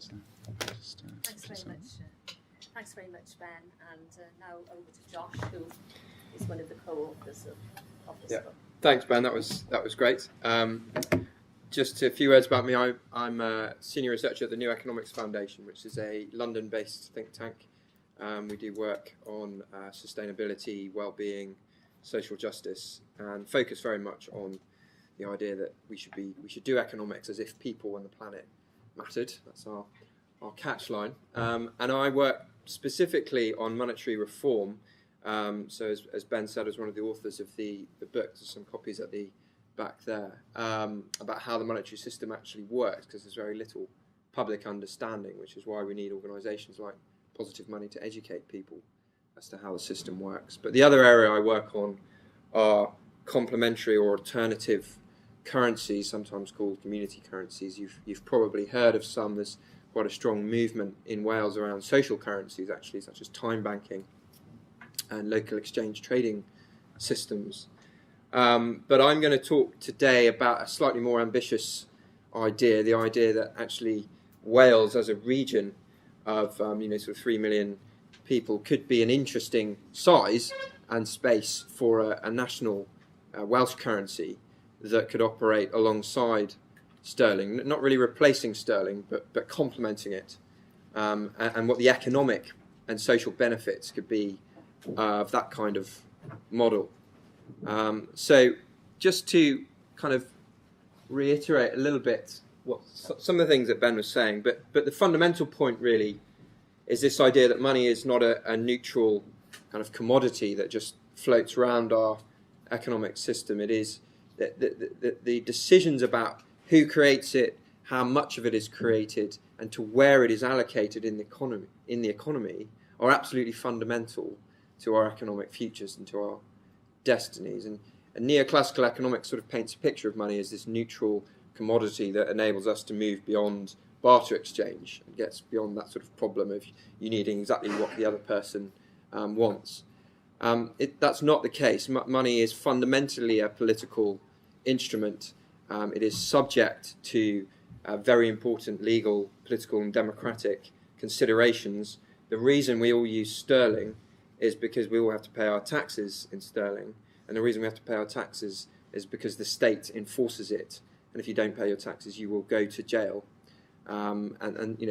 So, Thanks very much, Ben. And now over to Josh, who is one of the co-authors of this book. Thanks, Ben. That was great. Just a few words about me. I'm a senior researcher at the New Economics Foundation, which is a London-based think tank. We do work on sustainability, well-being, social justice, and focus very much on the idea that we should do economics as if people and the planet mattered. That's our catchline. And I work specifically on monetary reform. So as Ben said, as one of the authors of the book, there's some copies at the back there, about how the monetary system actually works, because there's very little public understanding, which is why we need organisations like Positive Money to educate people as to how the system works. But the other area I work on are complementary or alternative currencies, sometimes called community currencies. You've probably heard of some. There's quite a strong movement in Wales around social currencies, actually, such as time banking and local exchange trading systems. But I'm going to talk today about a slightly more ambitious idea, the idea that actually Wales as a region of sort of 3 million people could be an interesting size and space for a national Welsh currency that could operate alongside sterling, not really replacing sterling, but complementing it, and what the economic and social benefits could be of that kind of model. So just to kind of reiterate a little bit what some of the things that Ben was saying, but the fundamental point really is this idea that money is not a neutral kind of commodity that just floats around our economic system. It is the decisions about who creates it, how much of it is created, and to where it is allocated in the economy are absolutely fundamental to our economic futures and to our destinies. And neoclassical economics sort of paints a picture of money as this neutral commodity that enables us to move beyond barter exchange and gets beyond that sort of problem of you needing exactly what the other person wants. That's not the case. Money is fundamentally a political instrument. It is subject to very important legal, political and democratic considerations. The reason we all use sterling is because we all have to pay our taxes in sterling, and the reason we have to pay our taxes is because the state enforces it, and if you don't pay your taxes you will go to jail, and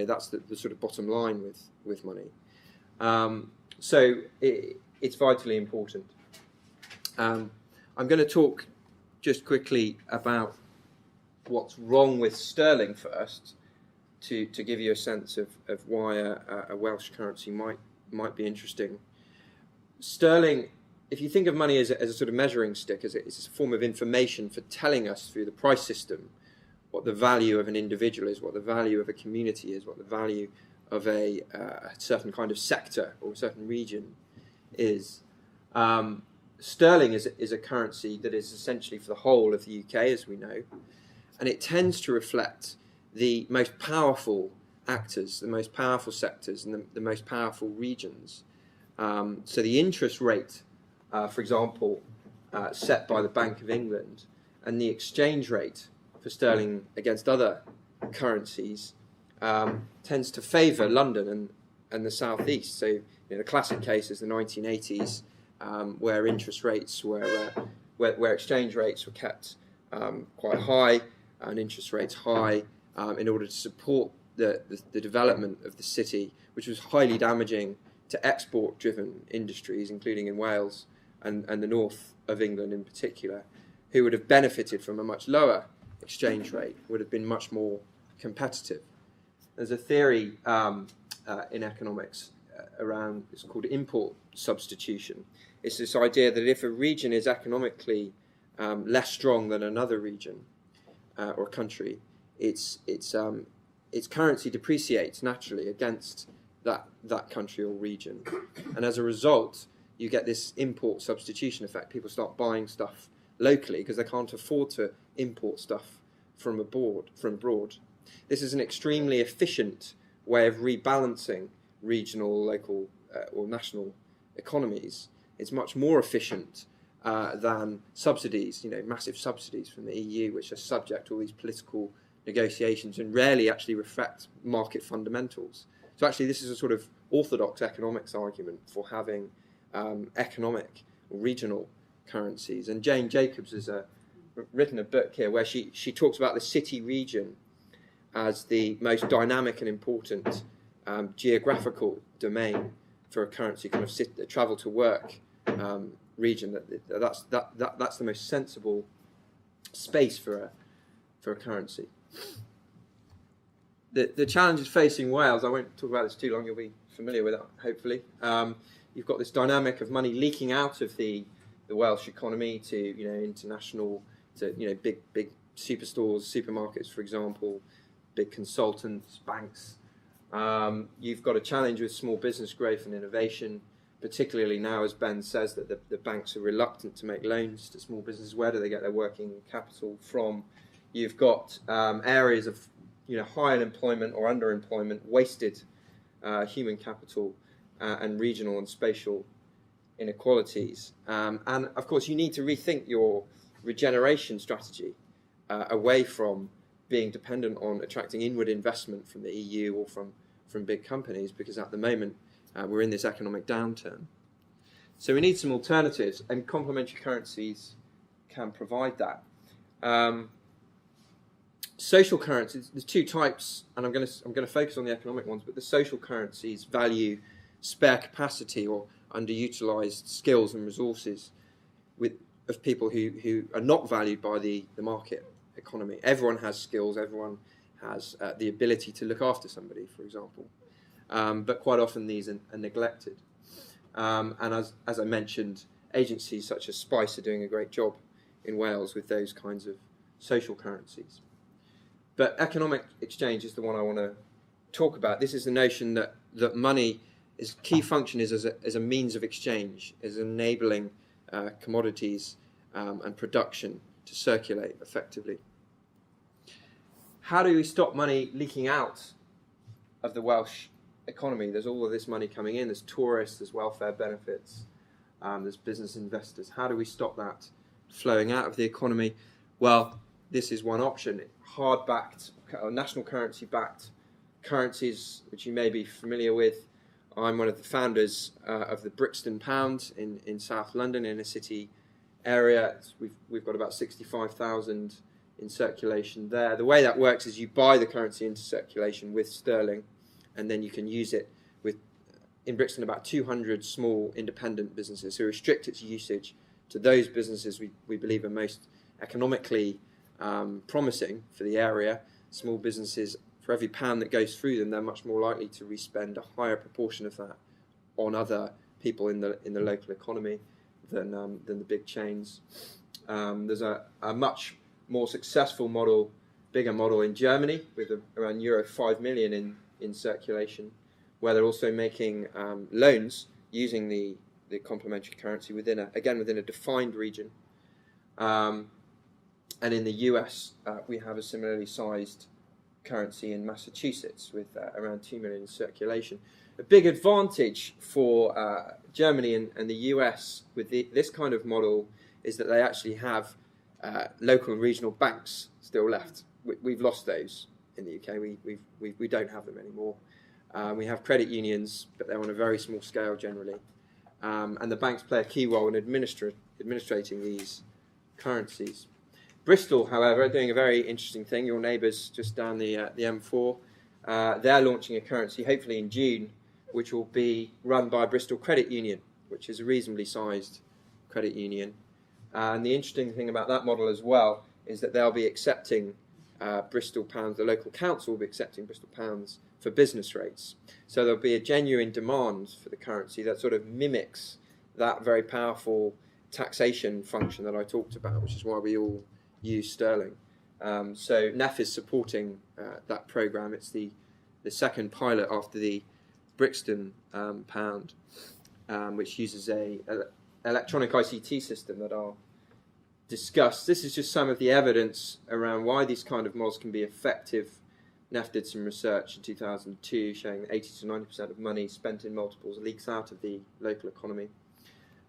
that's the sort of bottom line with money. So it's vitally important. I'm going to talk just quickly about what's wrong with sterling first, to give you a sense of why a Welsh currency might be interesting. Sterling, if you think of money as a sort of measuring stick, it's a form of information for telling us through the price system what the value of an individual is, what the value of a community is, what the value of a certain kind of sector or a certain region is. Sterling is a currency that is essentially for the whole of the UK, as we know, and it tends to reflect the most powerful actors, the most powerful sectors, and the most powerful regions. So the interest rate, for example, set by the Bank of England, and the exchange rate for sterling against other currencies tends to favour London and the South East. So the classic case is the 1980s, where interest rates where exchange rates were kept quite high and interest rates high in order to support the development of the city, which was highly damaging to export-driven industries, including in Wales and the north of England in particular, who would have benefited from a much lower exchange rate, would have been much more competitive. There's a theory in economics around, it's called import substitution. It's this idea that if a region is economically less strong than another region or country, its currency depreciates naturally against that country or region, and as a result you get this import substitution effect. People start buying stuff locally because they can't afford to import stuff from abroad. This is an extremely efficient way of rebalancing regional, local or national economies. It's much more efficient than subsidies, massive subsidies from the EU, which are subject to all these political negotiations and rarely actually reflect market fundamentals. So actually this is a sort of orthodox economics argument for having economic regional currencies. And Jane Jacobs has written a book here where she talks about the city region as the most dynamic and important geographical domain for a currency, kind of travel to work region. That's the most sensible space for a currency. The challenges facing Wales, I won't talk about this too long, you'll be familiar with it, hopefully. You've got this dynamic of money leaking out of the Welsh economy to international, to big superstores, supermarkets, for example, big consultants, banks. You've got a challenge with small business growth and innovation, particularly now, as Ben says, that the banks are reluctant to make loans to small businesses. Where do they get their working capital from? You've got areas of high unemployment or underemployment, wasted human capital, and regional and spatial inequalities. And of course, you need to rethink your regeneration strategy away from being dependent on attracting inward investment from the EU or from big companies, because at the moment we're in this economic downturn. So we need some alternatives, and complementary currencies can provide that. Social currencies, there's two types, and I'm going to focus on the economic ones, but the social currencies value spare capacity or underutilized skills and resources of people who are not valued by the market economy. Everyone has skills, everyone has the ability to look after somebody, for example, but quite often these are neglected. And as I mentioned, agencies such as Spice are doing a great job in Wales with those kinds of social currencies. But economic exchange is the one I want to talk about. This is the notion that money is key function is as a means of exchange, is enabling commodities and production to circulate effectively. How do we stop money leaking out of the Welsh economy? There's all of this money coming in. There's tourists, there's welfare benefits, there's business investors. How do we stop that flowing out of the economy? Well, this is one option. Hard-backed, or national currency-backed currencies, which you may be familiar with. I'm one of the founders of the Brixton Pound in South London, in a city area. We've got about 65,000 in circulation there. The way that works is you buy the currency into circulation with sterling, and then you can use it with, in Brixton, about 200 small independent businesses who restrict its usage to those businesses we believe are most economically promising for the area. Small businesses, for every pound that goes through them, they're much more likely to respend a higher proportion of that on other people in the local economy than the big chains. There's a much more successful model, bigger model in Germany with around euro 5 million in circulation, where they're also making loans using the complementary currency within a defined region. And in the US, we have a similarly sized currency in Massachusetts with around 2 million in circulation. A big advantage for Germany and the US with this kind of model is that they actually have local and regional banks still left. We've lost those in the UK. We don't have them anymore. We have credit unions, but they're on a very small scale generally. And the banks play a key role in administrating these currencies. Bristol, however, are doing a very interesting thing. Your neighbours just down the M4, they're launching a currency, hopefully in June, which will be run by Bristol Credit Union, which is a reasonably sized credit union. And the interesting thing about that model as well is that they'll be accepting Bristol pounds, the local council will be accepting Bristol pounds for business rates. So there'll be a genuine demand for the currency that sort of mimics that very powerful taxation function that I talked about, which is why we all use sterling. So NEF is supporting that programme. It's the second pilot after the Brixton pound, which uses a electronic ICT system that I'll discuss. This is just some of the evidence around why these kind of models can be effective. NEF did some research in 2002 showing that 80 to 90% of money spent in multiples leaks out of the local economy,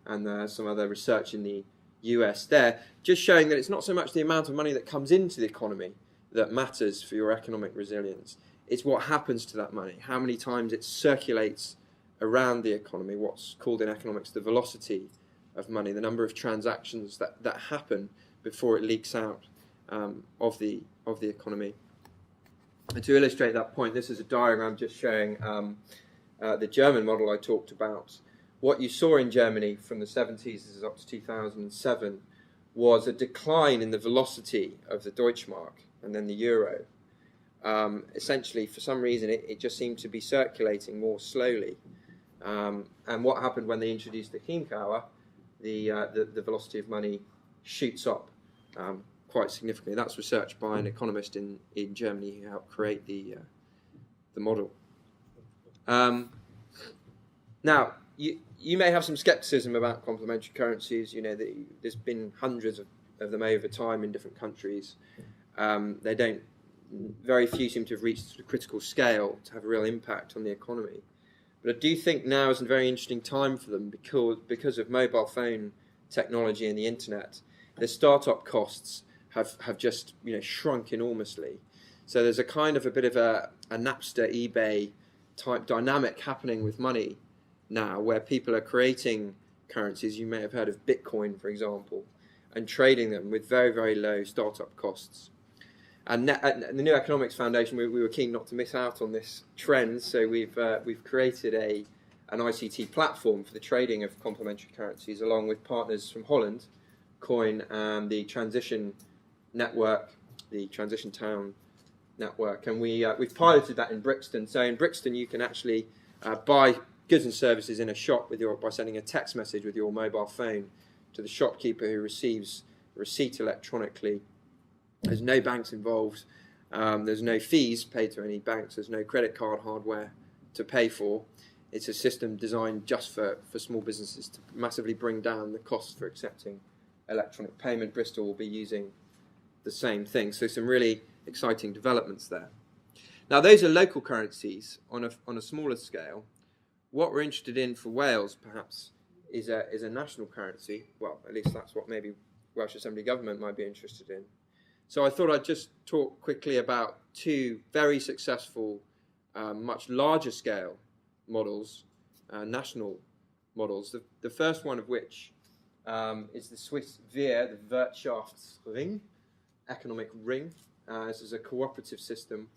and some other research in the US there, just showing that it's not so much the amount of money that comes into the economy, that matters for your economic resilience. It's what happens to that money, how many times it circulates around the economy, what's called in economics the velocity of money, the number of transactions that happen before it leaks out of the economy. And to illustrate that point, this is a diagram just showing the German model I talked about. What you saw in Germany from the 70s up to 2007 was a decline in the velocity of the Deutschmark and then the euro. Essentially, for some reason, it just seemed to be circulating more slowly. And what happened when they introduced the Chiemgauer, the velocity of money shoots up quite significantly. That's research by an economist in Germany who helped create the model. Now, you may have some skepticism about complementary currencies. You know, there's been hundreds of them over time in different countries. Very few seem to have reached a critical scale to have a real impact on the economy. But I do think now is a very interesting time for them because of mobile phone technology and the internet. The startup costs have just shrunk enormously. So there's a bit of a Napster, eBay type dynamic happening with money now, where people are creating currencies. You may have heard of Bitcoin, for example, and trading them with very, very low startup costs. And at the New Economics Foundation, we were keen not to miss out on this trend, so we've created an ICT platform for the trading of complementary currencies, along with partners from Holland, Coin, and the Transition Network, the Transition Town Network, and we've piloted that in Brixton. So in Brixton, you can actually buy goods and services in a shop by sending a text message with your mobile phone to the shopkeeper, who receives a receipt electronically. There's no banks involved. There's no fees paid to any banks. There's no credit card hardware to pay for. It's a system designed just for small businesses to massively bring down the cost for accepting electronic payment. Bristol will be using the same thing. So some really exciting developments there. Now, those are local currencies on a smaller scale. What we're interested in for Wales, perhaps, is a national currency. Well, at least that's what maybe Welsh Assembly Government might be interested in. So I thought I'd just talk quickly about two very successful, much larger scale models, national models. The first one of which is the Swiss WER, the Wirtschaftsring, economic ring. This is a cooperative system.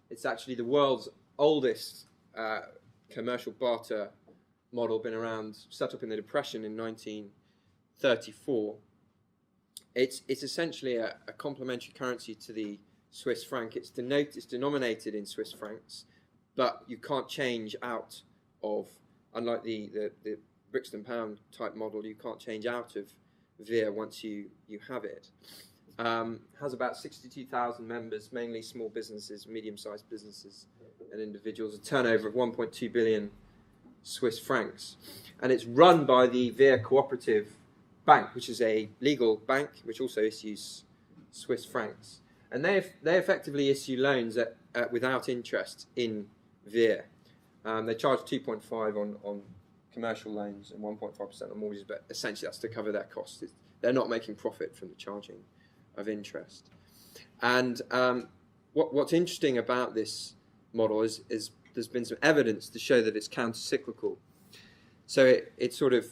It's actually the world's oldest commercial barter model, been around, set up in the Depression in 1934. It's essentially a complementary currency to the Swiss franc. It's denominated in Swiss francs, but you can't change out of, unlike the Brixton pound type model, you can't change out of WER once you have it. Has about 62,000 members, mainly small businesses, medium-sized businesses and individuals, a turnover of 1.2 billion Swiss francs. And it's run by the WER Cooperative Bank, which is a legal bank which also issues Swiss francs. And they effectively issue loans without interest in WER. They charge 2.5% on commercial loans and 1.5% on mortgages, but essentially that's to cover their costs. They're not making profit from the charging of interest. And what's interesting about this model is there's been some evidence to show that it's counter-cyclical. So it sort of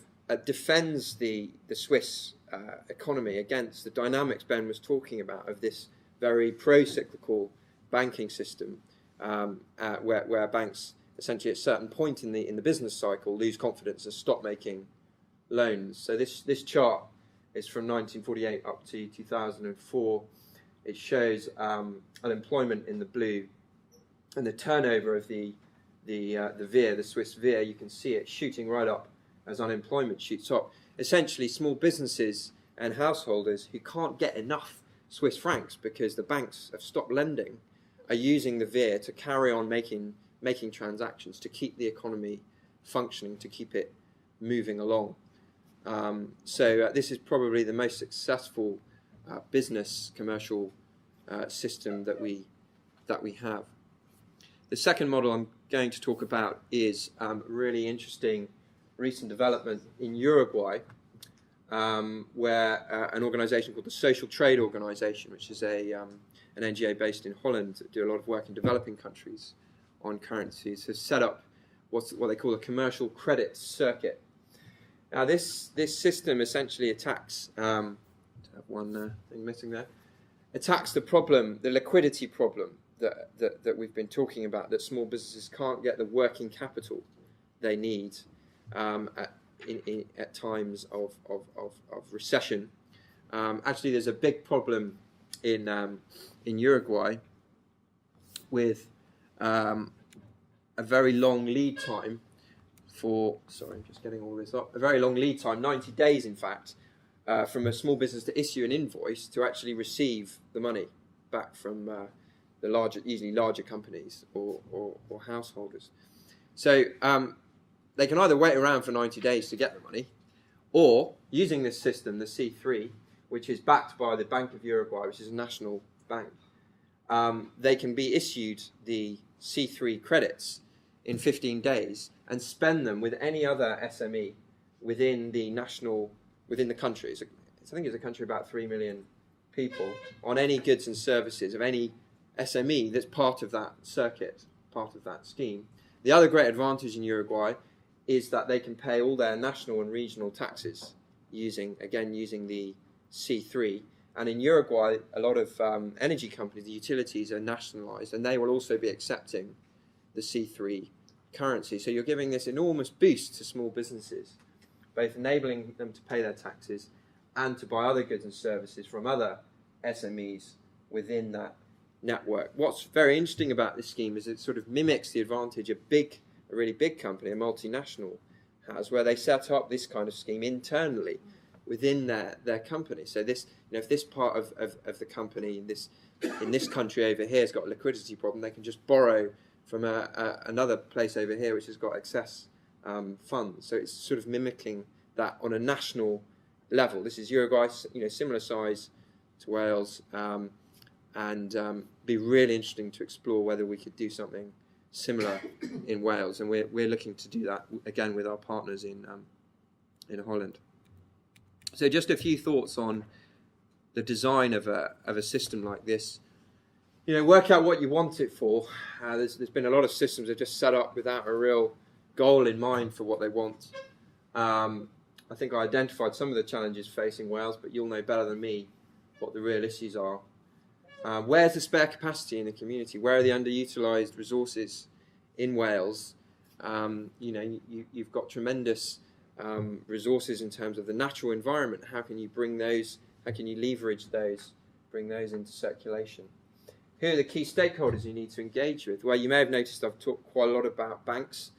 defends the Swiss economy against the dynamics Ben was talking about of this very pro-cyclical banking system, where banks essentially at a certain point in the business cycle lose confidence and stop making loans. So this chart is from 1948 up to 2004. It shows unemployment in the blue and the turnover of the WER, the Swiss WER. You can see it shooting right up as unemployment shoots up. Essentially, small businesses and householders who can't get enough Swiss francs because the banks have stopped lending are using the WER to carry on making transactions, to keep the economy functioning, to keep it moving along. So this is probably the most successful business commercial system that we have. The second model I'm going to talk about is really interesting recent development in Uruguay. where an organisation called the Social Trade Organisation, which is an NGO based in Holland that do a lot of work in developing countries on currencies, has set up what they call a commercial credit circuit. Now, this system essentially attacks, I have one thing missing there, attacks the liquidity problem that we've been talking about, that small businesses can't get the working capital they need at times of recession. Actually, there's a big problem in Uruguay with a very long lead time I'm just getting all this up, a very long lead time, 90 days in fact, from a small business to issue an invoice to actually receive the money back from usually larger companies or householders. So they can either wait around for 90 days to get the money, or using this system, the C3, which is backed by the Bank of Uruguay, which is a national bank, they can be issued the C3 credits in 15 days and spend them with any other SME within the country. I think it's a country of about 3 million people, on any goods and services of any SME that's part of that circuit, part of that scheme. The other great advantage in Uruguay is that they can pay all their national and regional taxes using the C3. And in Uruguay, a lot of energy companies, the utilities, are nationalised, and they will also be accepting the C3 currency. So you're giving this enormous boost to small businesses, both enabling them to pay their taxes and to buy other goods and services from other SMEs within that network. What's very interesting about this scheme is it sort of mimics the advantage a really big company, a multinational, has, where they set up this kind of scheme internally within their company. So this, if this part of the company in this country over here has got a liquidity problem, they can just borrow from another place over here which has got excess funds. So it's sort of mimicking that on a national level. This is Uruguay, similar size to Wales, and be really interesting to explore whether we could do something similar in Wales, and we're looking to do that again with our partners in Holland. So just a few thoughts on the design of a system like this. Work out what you want it for. There's been a lot of systems that are just set up without a real goal in mind for what they want. I think I identified some of the challenges facing Wales, but you'll know better than me what the real issues are. Where's the spare capacity in the community? Where are the underutilised resources in Wales? You've got tremendous resources in terms of the natural environment. How can you bring those? How can you leverage those? Bring those into circulation. Who are the key stakeholders you need to engage with? Well, you may have noticed I've talked quite a lot about banks,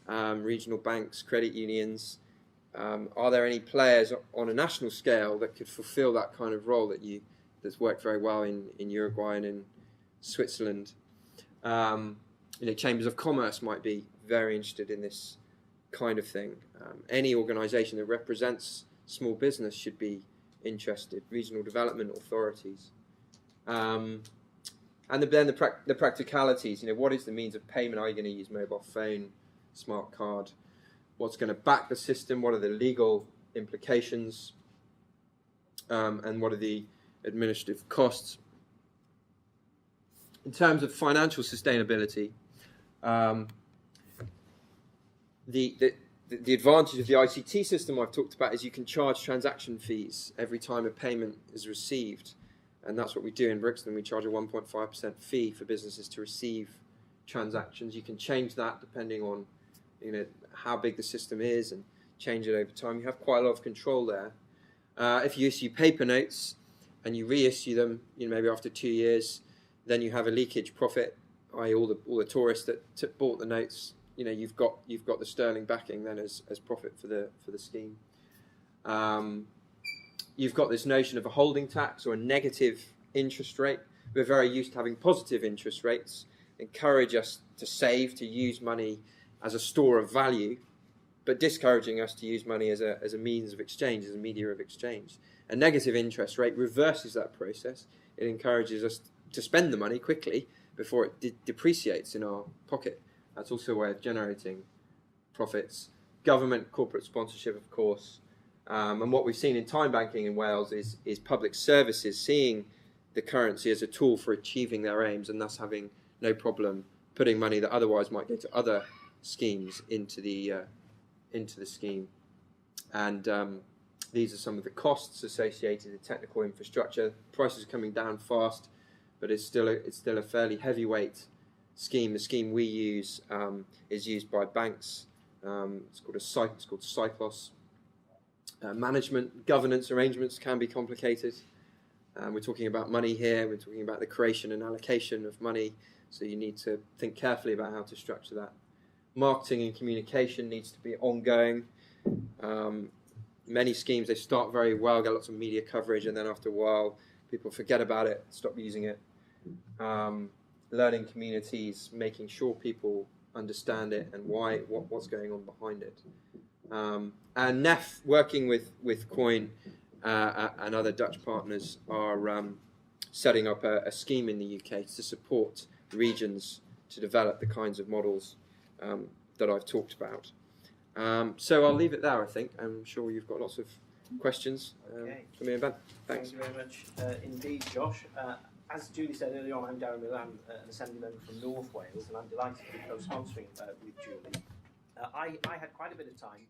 regional banks, credit unions. Are there any players on a national scale that could fulfil that kind of role that's worked very well in Uruguay and in Switzerland? Chambers of commerce might be very interested in this kind of thing. Any organisation that represents small business should be interested. Regional development authorities. And then the practicalities. What is the means of payment? Are you going to use mobile phone, smart card? What's going to back the system? What are the legal implications? And what are the administrative costs? In terms of financial sustainability, the advantage of the ICT system I've talked about is you can charge transaction fees every time a payment is received. And that's what we do in Brixton. We charge a 1.5% fee for businesses to receive transactions. You can change that depending on how big the system is and change it over time. You have quite a lot of control there. If you issue paper notes and you reissue them, maybe after 2 years, then you have a leakage profit, i.e. all the tourists that bought the notes. You've got the sterling backing then as profit for the scheme. You've got this notion of a holding tax or a negative interest rate. We're very used to having positive interest rates, encourage us to save, to use money as a store of value, but discouraging us to use money as a means of exchange, as a media of exchange. A negative interest rate reverses that process. It encourages us to spend the money quickly before it depreciates in our pocket. That's also a way of generating profits. Government, corporate sponsorship, of course. And what we've seen in time banking in Wales is public services seeing the currency as a tool for achieving their aims, and thus having no problem putting money that otherwise might go to other schemes into the scheme. And these are some of the costs associated with technical infrastructure. Prices are coming down fast, but it's still a fairly heavyweight scheme. The scheme we use is used by banks. It's called Cyclos. Management, governance arrangements can be complicated. We're talking about money here. We're talking about the creation and allocation of money. So you need to think carefully about how to structure that. Marketing and communication needs to be ongoing. Many schemes, they start very well, get lots of media coverage, and then after a while, people forget about it, stop using it. Learning communities, making sure people understand it and what's going on behind it. And NEF, working with Coin and other Dutch partners, are setting up a scheme in the UK to support regions to develop the kinds of models that I've talked about. So I'll leave it there, I think. I'm sure you've got lots of questions for me and Ben. Thanks. Thank you very much indeed, Josh. As Julie said earlier on, I'm Darren Miller. I'm an Assembly member from North Wales, and I'm delighted to be co-sponsoring with Julie. I had quite a bit of time